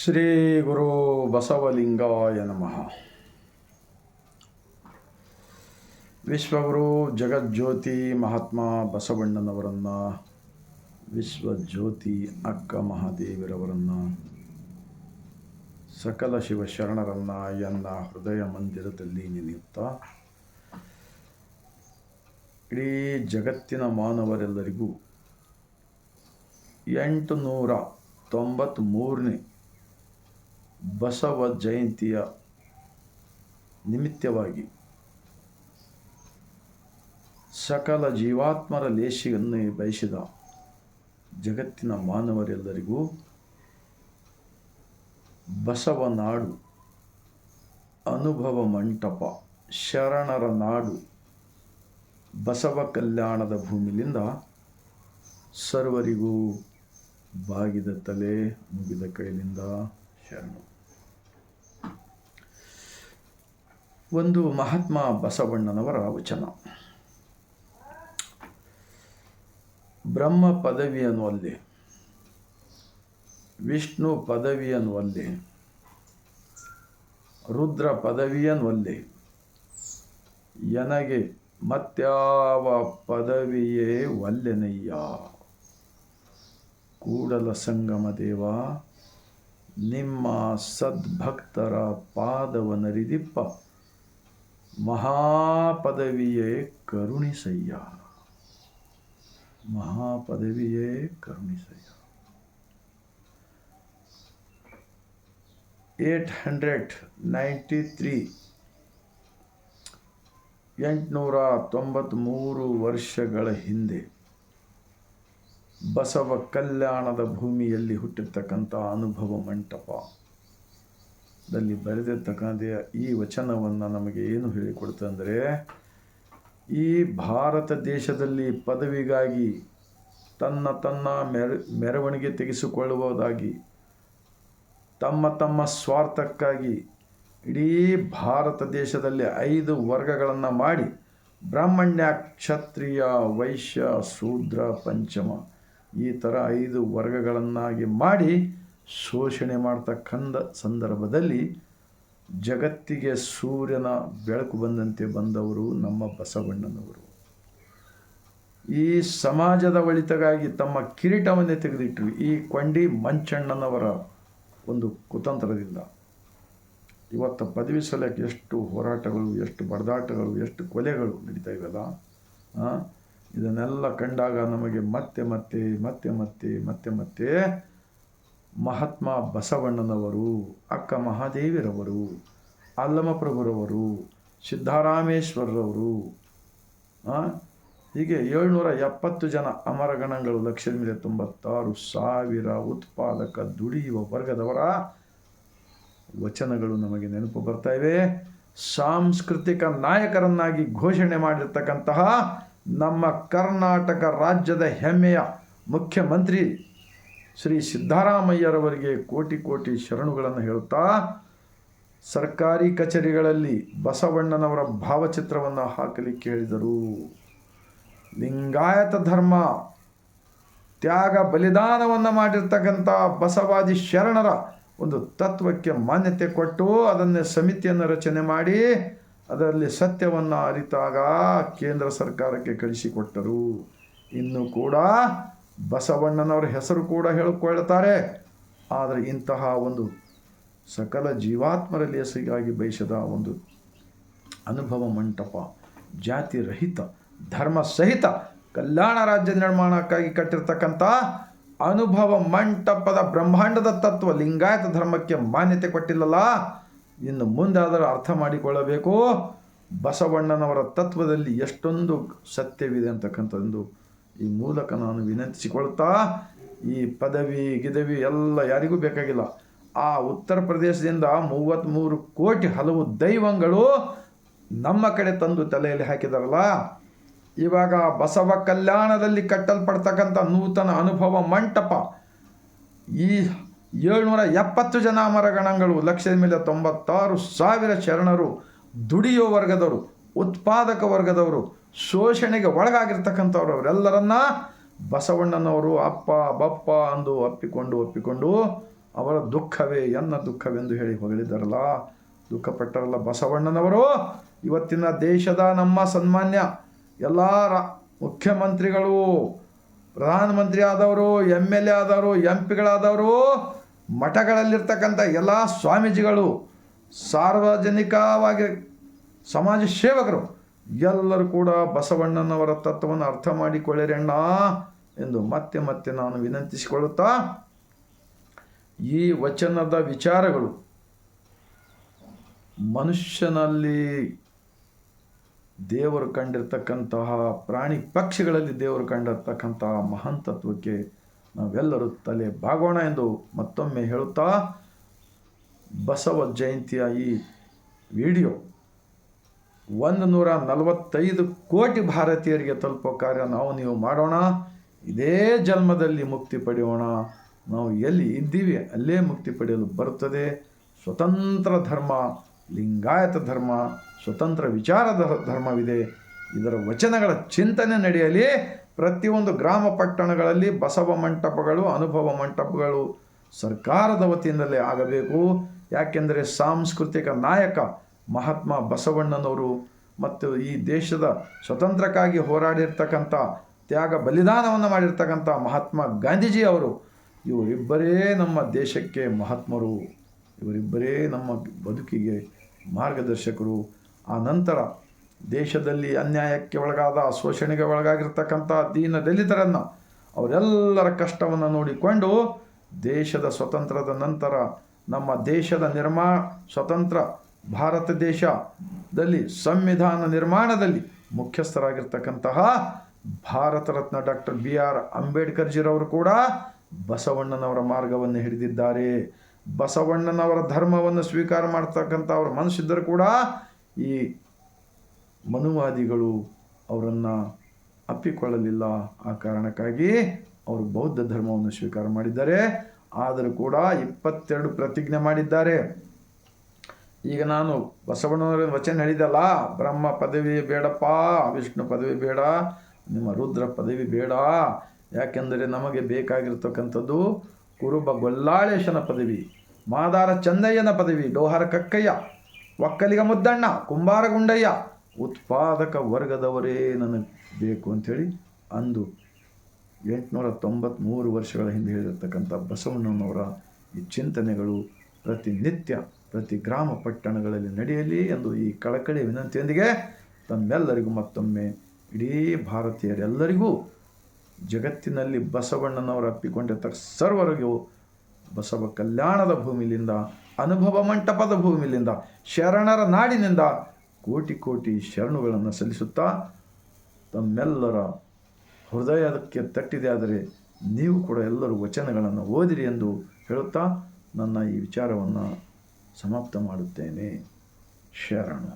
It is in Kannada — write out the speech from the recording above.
ಶ್ರೀ ಗುರು ಬಸವಲಿಂಗಾಯ ನಮಃ. ವಿಶ್ವಗುರು ಜಗಜ್ಯೋತಿ ಮಹಾತ್ಮ ಬಸವಣ್ಣನವರನ್ನು, ವಿಶ್ವಜ್ಯೋತಿ ಅಕ್ಕ ಮಹಾದೇವಿರವರನ್ನು, ಸಕಲ ಶಿವಶರಣರನ್ನು ಎನ್ನ ಹೃದಯ ಮಂದಿರದಲ್ಲಿ ನೆನೆಯುತ್ತಾ, ಇಡೀ ಜಗತ್ತಿನ ಮಾನವರೆಲ್ಲರಿಗೂ 893ನೇ ಬಸವ ಜಯಂತಿಯ ನಿಮಿತ್ತವಾಗಿ ಸಕಲ ಜೀವಾತ್ಮರ ಲೇಷಿಯನ್ನು ಬಯಸಿದ ಜಗತ್ತಿನ ಮಾನವರೆಲ್ಲರಿಗೂ ಬಸವನಾಡು, ಅನುಭವ ಮಂಟಪ, ಶರಣರ ನಾಡು, ಬಸವ ಕಲ್ಯಾಣದ ಭೂಮಿಲಿಂದ ಸರ್ವರಿಗೂ ಬಾಗಿದ ತಲೆ, ಮುಗಿದ ಕೈಲಿಂದ ಶರಣು. ಒಂದು ಮಹಾತ್ಮ ಬಸವಣ್ಣನವರ ವಚನ. ಬ್ರಹ್ಮ ಪದವಿಯನ್ನು ಒಲ್ಲೆ, ವಿಷ್ಣು ಪದವಿಯನ್ನು ಒಲ್ಲೆ, ರುದ್ರ ಪದವಿಯನ್ನು ಒಲ್ಲೆ, ಎನಗೆ ಮತ್ಯಾವ ಪದವಿಯೇ ಒಲ್ಲೆನಯ್ಯ. ಕೂಡಲ ಸಂಗಮ ದೇವ, ನಿಮ್ಮ ಸದ್ಭಕ್ತರ ಪಾದವನರಿದಿಪ್ಪ, ಮಹಾಪದವಿಯೇ ಕರುಣಿಸಯ್ಯ. ಮಹಾಪದವಿಯೇ ಕರುಣಿಸಯ್ಯ. 893 ವರ್ಷಗಳ ಹಿಂದೆ ಬಸವ ಕಲ್ಯಾಣದ ಭೂಮಿಯಲ್ಲಿ ಹುಟ್ಟಿರ್ತಕ್ಕಂಥ ಅನುಭವ ಮಂಟಪದಲ್ಲಿ ಬರೆದಿರ್ತಕ್ಕಂಥ ಈ ವಚನವನ್ನು ನಮಗೆ ಏನು ಹೇಳಿಕೊಡ್ತಂದರೆ, ಈ ಭಾರತ ದೇಶದಲ್ಲಿ ಪದವಿಗಾಗಿ ತನ್ನ ಮೆರವಣಿಗೆ ತೆಗೆಸಿಕೊಳ್ಳುವುದಾಗಿ ತಮ್ಮ ಸ್ವಾರ್ಥಕ್ಕಾಗಿ ಇಡೀ ಭಾರತ ದೇಶದಲ್ಲಿ 5 ವರ್ಗಗಳನ್ನು ಮಾಡಿ, ಬ್ರಾಹ್ಮಣ್ಯ, ಕ್ಷತ್ರಿಯ, ವೈಶ್ಯ, ಶೂದ್ರ, ಪಂಚಮ, ಈ ಥರ 5 ವರ್ಗಗಳನ್ನಾಗಿ ಮಾಡಿ ಶೋಷಣೆ ಮಾಡ್ತಕ್ಕಂಥ ಸಂದರ್ಭದಲ್ಲಿ ಜಗತ್ತಿಗೆ ಸೂರ್ಯನ ಬೆಳಕು ಬಂದಂತೆ ಬಂದವರು ನಮ್ಮ ಬಸವಣ್ಣನವರು. ಈ ಸಮಾಜದ ಒಳಿತಿಗಾಗಿ ತಮ್ಮ ಕಿರೀಟವನ್ನೇ ತೆಗೆದಿಟ್ಟರು. ಈ ಕೊಂಡಿ ಮಂಚಣ್ಣನವರ ಒಂದು ಕುತಂತ್ರದಿಂದ ಇವತ್ತು ಪದವಿ ಸಲಕ್ಕೆ ಎಷ್ಟು ಹೋರಾಟಗಳು, ಎಷ್ಟು ಬಡದಾಟಗಳು, ಎಷ್ಟು ಕೊಲೆಗಳು ನಡೀತಾ ಇವೆಲ್ಲ. ಇದನ್ನೆಲ್ಲ ಕಂಡಾಗ ನಮಗೆ ಮತ್ತೆ ಮಹಾತ್ಮ ಬಸವಣ್ಣನವರು, ಅಕ್ಕ ಮಹಾದೇವಿರವರು, ಅಲ್ಲಮಪ್ರಭುರವರು, ಸಿದ್ದರಾಮೇಶ್ವರರವರು, ಹೀಗೆ 770 ಜನ ಅಮರಗಣಗಳು, 1,96,000 ಉತ್ಪಾದಕ ದುಡಿಯುವ ವರ್ಗದವರ ವಚನಗಳು ನಮಗೆ ನೆನಪು ಬರ್ತಾ ಇವೆ. ಸಾಂಸ್ಕೃತಿಕ ನಾಯಕರನ್ನಾಗಿ ಘೋಷಣೆ ಮಾಡಿರ್ತಕ್ಕಂತಹ ನಮ್ಮ ಕರ್ನಾಟಕ ರಾಜ್ಯದ ಹೆಮ್ಮೆಯ ಮುಖ್ಯಮಂತ್ರಿ ಶ್ರೀ ಸಿದ್ದರಾಮಯ್ಯರವರಿಗೆ ಕೋಟಿ ಶರಣುಗಳನ್ನು ಹೇಳುತ್ತಾ, ಸರ್ಕಾರಿ ಕಚೇರಿಗಳಲ್ಲಿ ಬಸವಣ್ಣನವರ ಭಾವಚಿತ್ರವನ್ನು ಹಾಕಲಿಕ್ಕೆ ಹೇಳಿದರು. ಲಿಂಗಾಯತ ಧರ್ಮ ತ್ಯಾಗ ಬಲಿದಾನವನ್ನು ಮಾಡಿರ್ತಕ್ಕಂಥ ಬಸವಾದಿ ಶರಣರ ಒಂದು ತತ್ವಕ್ಕೆ ಮಾನ್ಯತೆ ಕೊಟ್ಟು ಅದನ್ನೇ ಸಮಿತಿಯನ್ನು ರಚನೆ ಮಾಡಿ ಅದರಲ್ಲಿ ಸತ್ಯವನ್ನು ಅರಿತಾಗ ಕೇಂದ್ರ ಸರ್ಕಾರಕ್ಕೆ ಕಳಿಸಿಕೊಟ್ಟರು. ಇನ್ನು ಕೂಡ ಬಸವಣ್ಣನವರ ಹೆಸರು ಕೂಡ ಹೇಳಿಕೊಳ್ಳುತ್ತಾರೆ. ಆದರೆ ಇಂತಹ ಒಂದು ಸಕಲ ಜೀವಾತ್ಮರ ಲೇಸಿಗಾಗಿ ಬಯಸಿದ ಒಂದು ಅನುಭವ ಮಂಟಪ, ಜಾತಿ ರಹಿತ, ಧರ್ಮ ಸಹಿತ ಕಲ್ಯಾಣ ರಾಜ್ಯ ನಿರ್ಮಾಣಕ್ಕಾಗಿ ಕಟ್ಟಿರ್ತಕ್ಕಂಥ ಅನುಭವ ಮಂಟಪದ ಬ್ರಹ್ಮಾಂಡದ ತತ್ವ ಲಿಂಗಾಯತ ಧರ್ಮಕ್ಕೆ ಮಾನ್ಯತೆ ಕೊಟ್ಟಿಲ್ಲಲ್ಲ. ಇನ್ನು ಮುಂದೆ ಅದರ ಅರ್ಥ ಮಾಡಿಕೊಳ್ಳಬೇಕು. ಬಸವಣ್ಣನವರ ತತ್ವದಲ್ಲಿ ಎಷ್ಟೊಂದು ಸತ್ಯವಿದೆ ಅಂತಕ್ಕಂಥದ್ದು ಈ ಮೂಲಕ ನಾನು ವಿನಂತಿಸಿಕೊಳ್ತಾ, ಈ ಪದವಿ ಗಿದವಿ ಎಲ್ಲ ಯಾರಿಗೂ ಬೇಕಾಗಿಲ್ಲ. ಆ ಉತ್ತರ ಪ್ರದೇಶದಿಂದ 33 ಕೋಟಿ ಹಲವು ದೈವಗಳು ನಮ್ಮ ಕಡೆ ತಂದು ತಲೆಯಲ್ಲಿ ಹಾಕಿದಾರಲ್ಲ. ಇವಾಗ ಬಸವ ಕಲ್ಯಾಣದಲ್ಲಿ ಕಟ್ಟಲ್ಪಡ್ತಕ್ಕಂಥ ನೂತನ ಅನುಭವ ಮಂಟಪ, ಈ 770 ಜನ ಅಮರಗಣಗಳು, 1,96,000 ಶರಣರು, ದುಡಿಯೋ ವರ್ಗದವರು, ಉತ್ಪಾದಕ ವರ್ಗದವರು, ಶೋಷಣೆಗೆ ಒಳಗಾಗಿರ್ತಕ್ಕಂಥವ್ರು, ಅವರೆಲ್ಲರನ್ನ ಬಸವಣ್ಣನವರು ಅಪ್ಪ ಬಪ್ಪ ಅಂದು ಒಪ್ಪಿಕೊಂಡು ಅವರ ದುಃಖವೇ ಎನ್ನ ದುಃಖವೆಂದು ಹೇಳಿ ಹೊಗಳಿದ್ದಾರಲ್ಲ, ದುಃಖಪಟ್ಟರಲ್ಲ ಬಸವಣ್ಣನವರು. ಇವತ್ತಿನ ದೇಶದ ನಮ್ಮ ಸನ್ಮಾನ್ಯ ಎಲ್ಲ ಮುಖ್ಯಮಂತ್ರಿಗಳು, ಪ್ರಧಾನಮಂತ್ರಿ ಆದವರು, MLA ಆದವರು, MP ಗಳಾದವರು, ಮಠಗಳಲ್ಲಿರ್ತಕ್ಕಂಥ ಎಲ್ಲ ಸ್ವಾಮೀಜಿಗಳು, ಸಾರ್ವಜನಿಕವಾಗಿ ಸಮಾಜ ಸೇವಕರು ಎಲ್ಲರೂ ಕೂಡ ಬಸವಣ್ಣನವರ ತತ್ವವನ್ನು ಅರ್ಥ ಮಾಡಿಕೊಳ್ಳಿರಣ್ಣ ಎಂದು ಮತ್ತೆ ಮತ್ತೆ ನಾನು ವಿನಂತಿಸಿಕೊಳ್ಳುತ್ತಾ, ಈ ವಚನದ ವಿಚಾರಗಳು ಮನುಷ್ಯನಲ್ಲಿ ದೇವರು ಕಂಡಿರ್ತಕ್ಕಂತಹ, ಪ್ರಾಣಿ ಪಕ್ಷಿಗಳಲ್ಲಿ ದೇವರು ಕಂಡಿರ್ತಕ್ಕಂತಹ ಮಹಾನ್ ತತ್ವಕ್ಕೆ ನಾವೆಲ್ಲರೂ ತಲೆ ಬಾಗೋಣ ಎಂದು ಮತ್ತೊಮ್ಮೆ ಹೇಳುತ್ತಾ, ಬಸವ ಜಯಂತಿಯ ಈ ವಿಡಿಯೋ 145 ಕೋಟಿ ಭಾರತೀಯರಿಗೆ ತಲುಪೋ ಕಾರ್ಯ ನಾವು ನೀವು ಮಾಡೋಣ. ಇದೇ ಜನ್ಮದಲ್ಲಿ ಮುಕ್ತಿ ಪಡೆಯೋಣ. ನಾವು ಎಲ್ಲಿ ಇದ್ದೀವಿ ಅಲ್ಲೇ ಮುಕ್ತಿ ಪಡೆಯಲು ಬರುತ್ತದೆ. ಸ್ವತಂತ್ರ ಧರ್ಮ, ಲಿಂಗಾಯತ ಧರ್ಮ, ಸ್ವತಂತ್ರ ವಿಚಾರದ ಧರ್ಮವಿದೆ. ಇದರ ವಚನಗಳ ಚಿಂತನೆ ನಡೆಯಲಿ. ಪ್ರತಿಯೊಂದು ಗ್ರಾಮ ಪಟ್ಟಣಗಳಲ್ಲಿ ಬಸವ ಮಂಟಪಗಳು, ಅನುಭವ ಮಂಟಪಗಳು ಸರ್ಕಾರದ ವತಿಯಿಂದಲೇ ಆಗಬೇಕು. ಯಾಕೆಂದರೆ ಸಾಂಸ್ಕೃತಿಕ ನಾಯಕ ಮಹಾತ್ಮ ಬಸವಣ್ಣನವರು ಮತ್ತು ಈ ದೇಶದ ಸ್ವತಂತ್ರಕ್ಕಾಗಿ ಹೋರಾಡಿರ್ತಕ್ಕಂಥ, ತ್ಯಾಗ ಬಲಿದಾನವನ್ನು ಮಾಡಿರ್ತಕ್ಕಂಥ ಮಹಾತ್ಮ ಗಾಂಧೀಜಿ ಅವರು, ಇವರಿಬ್ಬರೇ ನಮ್ಮ ದೇಶಕ್ಕೆ ಮಹಾತ್ಮರು, ಇವರಿಬ್ಬರೇ ನಮ್ಮ ಬದುಕಿಗೆ ಮಾರ್ಗದರ್ಶಕರು. ಆ ನಂತರ ದೇಶದಲ್ಲಿ ಅನ್ಯಾಯಕ್ಕೆ ಒಳಗಾದ, ಶೋಷಣೆಗೆ ಒಳಗಾಗಿರ್ತಕ್ಕಂಥ ದೀನ ದಲಿತರನ್ನು, ಅವರೆಲ್ಲರ ಕಷ್ಟವನ್ನು ನೋಡಿಕೊಂಡು ದೇಶದ ಸ್ವತಂತ್ರದ ನಂತರ ನಮ್ಮ ದೇಶದ ಸ್ವತಂತ್ರ ಭಾರತ ದೇಶದಲ್ಲಿ ಸಂವಿಧಾನ ನಿರ್ಮಾಣದಲ್ಲಿ ಮುಖ್ಯಸ್ಥರಾಗಿರ್ತಕ್ಕಂತಹ ಭಾರತ ರತ್ನ ಡಾಕ್ಟರ್ BR ಅಂಬೇಡ್ಕರ್ಜಿರವರು ಕೂಡ ಬಸವಣ್ಣನವರ ಮಾರ್ಗವನ್ನು ಹಿಡಿದಿದ್ದಾರೆ. ಬಸವಣ್ಣನವರ ಧರ್ಮವನ್ನು ಸ್ವೀಕಾರ ಮಾಡ್ತಕ್ಕಂಥ ಅವರ ಮನಸ್ಸಿದ್ದರೂ ಕೂಡ ಈ ಮನುವಾದಿಗಳು ಅವರನ್ನು ಅಪ್ಪಿಕೊಳ್ಳಲಿಲ್ಲ. ಆ ಕಾರಣಕ್ಕಾಗಿ ಅವರು ಬೌದ್ಧ ಧರ್ಮವನ್ನು ಸ್ವೀಕಾರ ಮಾಡಿದ್ದಾರೆ. ಆದರೂ ಕೂಡ 22 ಪ್ರತಿಜ್ಞೆ ಮಾಡಿದ್ದಾರೆ. ಈಗ ನಾನು ಬಸವಣ್ಣನವರ ವಚನ ಹೇಳಿದಲ್ಲ, ಬ್ರಹ್ಮ ಪದವಿ ಬೇಡಪ್ಪ, ವಿಷ್ಣು ಪದವಿ ಬೇಡ, ನಿಮ್ಮ ರುದ್ರ ಪದವಿ ಬೇಡ. ಯಾಕೆಂದರೆ ನಮಗೆ ಬೇಕಾಗಿರ್ತಕ್ಕಂಥದ್ದು ಕುರುಬ ಗೊಲ್ಲಾಳೇಶನ ಪದವಿ, ಮಾದಾರ ಚಂದಯ್ಯನ ಪದವಿ, ಡೋಹಾರ ಕಕ್ಕಯ್ಯ, ಒಕ್ಕಲಿಗ ಮುದ್ದಣ್ಣ, ಕುಂಬಾರ ಗುಂಡಯ್ಯ, ಉತ್ಪಾದಕ ವರ್ಗದವರೇ ನನಗೆ ಬೇಕು ಅಂಥೇಳಿ ಅಂದು 893 ವರ್ಷಗಳ ಹಿಂದೆ ಹೇಳಿರ್ತಕ್ಕಂಥ ಬಸವಣ್ಣನವರ ಈ ಚಿಂತನೆಗಳು ಪ್ರತಿನಿತ್ಯ ಪ್ರತಿ ಗ್ರಾಮ ಪಟ್ಟಣಗಳಲ್ಲಿ ನಡೆಯಲಿ ಎಂದು ಈ ಕಳಕಳಿ ವಿನಂತಿಯೊಂದಿಗೆ ತಮ್ಮೆಲ್ಲರಿಗೂ ಮತ್ತೊಮ್ಮೆ ಇಡೀ ಭಾರತೀಯರೆಲ್ಲರಿಗೂ ಜಗತ್ತಿನಲ್ಲಿ ಬಸವಣ್ಣನವರು ಅಪ್ಪಿಕೊಂಡಿರ್ತಕ್ಕ ಸರ್ವರಿಗೂ ಬಸವ ಕಲ್ಯಾಣದ ಭೂಮಿಲಿಂದ, ಅನುಭವ ಮಂಟಪದ ಭೂಮಿಲಿಂದ, ಶರಣರ ನಾಡಿನಿಂದ ಕೋಟಿ ಕೋಟಿ ಶರಣುಗಳನ್ನು ಸಲ್ಲಿಸುತ್ತಾ, ತಮ್ಮೆಲ್ಲರ ಹೃದಯಕ್ಕೆ ತಟ್ಟಿದೆ ಆದರೆ ನೀವು ಕೂಡ ಎಲ್ಲರೂ ವಚನಗಳನ್ನು ಓದಿರಿ ಎಂದು ಹೇಳುತ್ತಾ ನನ್ನ ಈ ವಿಚಾರವನ್ನು ಸಮಾಪ್ತ ಮಾಡುತ್ತೇನೆ. ಶರಣು.